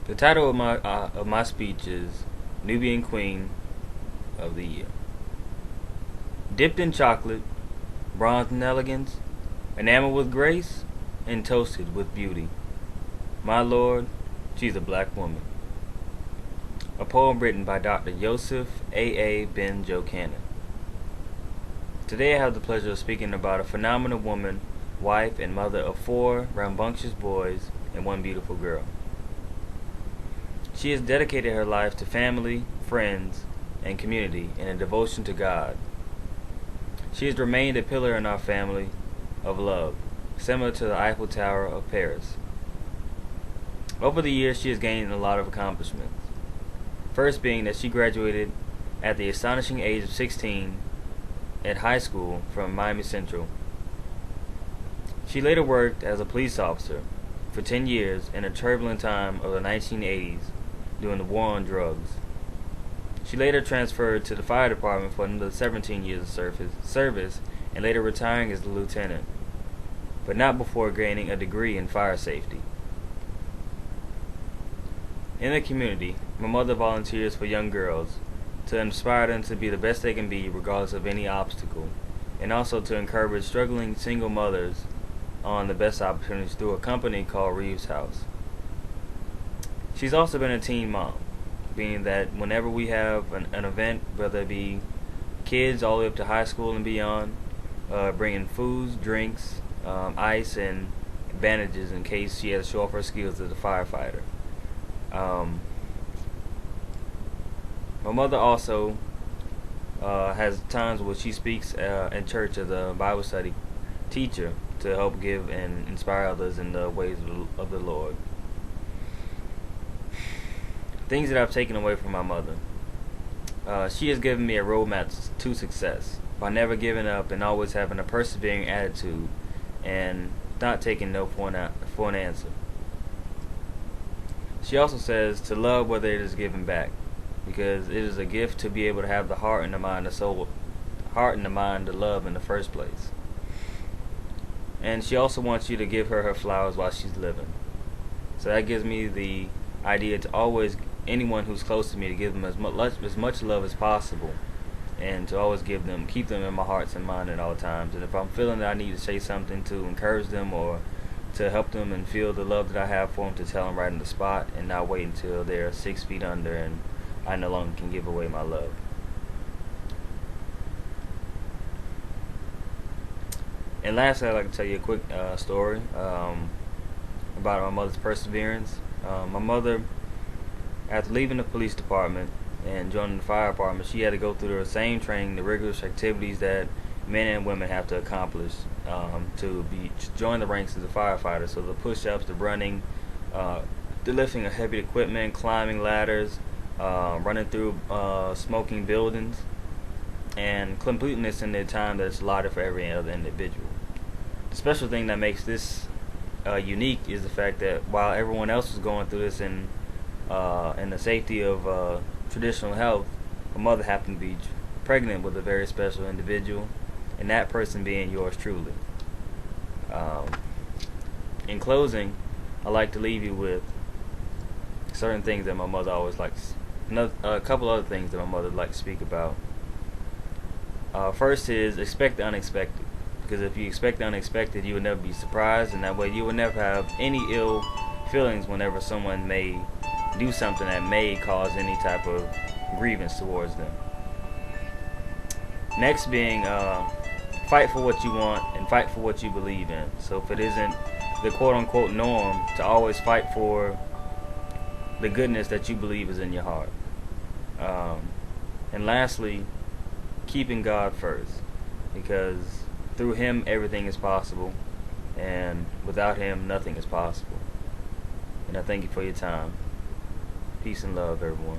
The title of my speech is Nubian Queen of the Year. Dipped in chocolate, bronzed in elegance, enameled with grace, and toasted with beauty. My lord, she's a black woman. A poem written by Dr. Yosef A. Ben Jochanan. Today I have the pleasure of speaking about a phenomenal woman, wife, and mother of 4 rambunctious boys and 1 beautiful girl. She has dedicated her life to family, friends, and community in a devotion to God. She has remained a pillar in our family of love, similar to the Eiffel Tower of Paris. Over the years, she has gained a lot of accomplishments. First being that she graduated at the astonishing age of 16 at high school from Miami Central. She later worked as a police officer for 10 years in a turbulent time of the 1980s during the war on drugs. She later transferred to the fire department for another 17 years of service and later retiring as a lieutenant, but not before gaining a degree in fire safety. In the community, my mother volunteers for young girls to inspire them to be the best they can be regardless of any obstacle, and also to encourage struggling single mothers on the best opportunities through a company called Reeves House. She's also been a teen mom, meaning that whenever we have an event, whether it be kids all the way up to high school and beyond, bringing foods, drinks, ice, and bandages in case she has to show off her skills as a firefighter. My mother also has times where she speaks in church as a Bible study teacher to help give and inspire others in the ways of the Lord. Things that I've taken away from my mother. She has given me a roadmap to success by never giving up and always having a persevering attitude and not taking no for an answer. She also says to love whether it is given back, because it is a gift to be able to have the heart and the mind, to love in the first place. And she also wants you to give her flowers while she's living. So that gives me the idea to always, anyone who's close to me, to give them as much love as possible, and to always keep them in my hearts and mind at all times. And if I'm feeling that I need to say something to encourage them or to help them and feel the love that I have for them, to tell them right on the spot and not wait until they're 6 feet under and I no longer can give away my love. And lastly, I'd like to tell you a quick story about my mother's perseverance. My mother, after leaving the police department and joining the fire department, she had to go through the same training, the rigorous activities that men and women have to accomplish to join the ranks as a firefighter. So the push-ups, the running, the lifting of heavy equipment, climbing ladders, running through smoking buildings, and completing this in the time that's allotted for every other individual. The special thing that makes this unique is the fact that while everyone else was going through this in the safety of traditional health, her mother happened to be pregnant with a very special individual, and that person being yours truly. In closing, I'd like to leave you with certain things that my mother always likes. A couple other things that my mother likes to speak about. First is expect the unexpected, because if you expect the unexpected, you will never be surprised, and that way you will never have any ill feelings whenever someone may do something that may cause any type of grievance towards them. Next being fight for what you want and fight for what you believe in. So if it isn't the quote-unquote norm, to always fight for the goodness that you believe is in your heart. And lastly, keeping God first, because through Him everything is possible, and without Him nothing is possible. And I thank you for your time. Peace and love, everyone.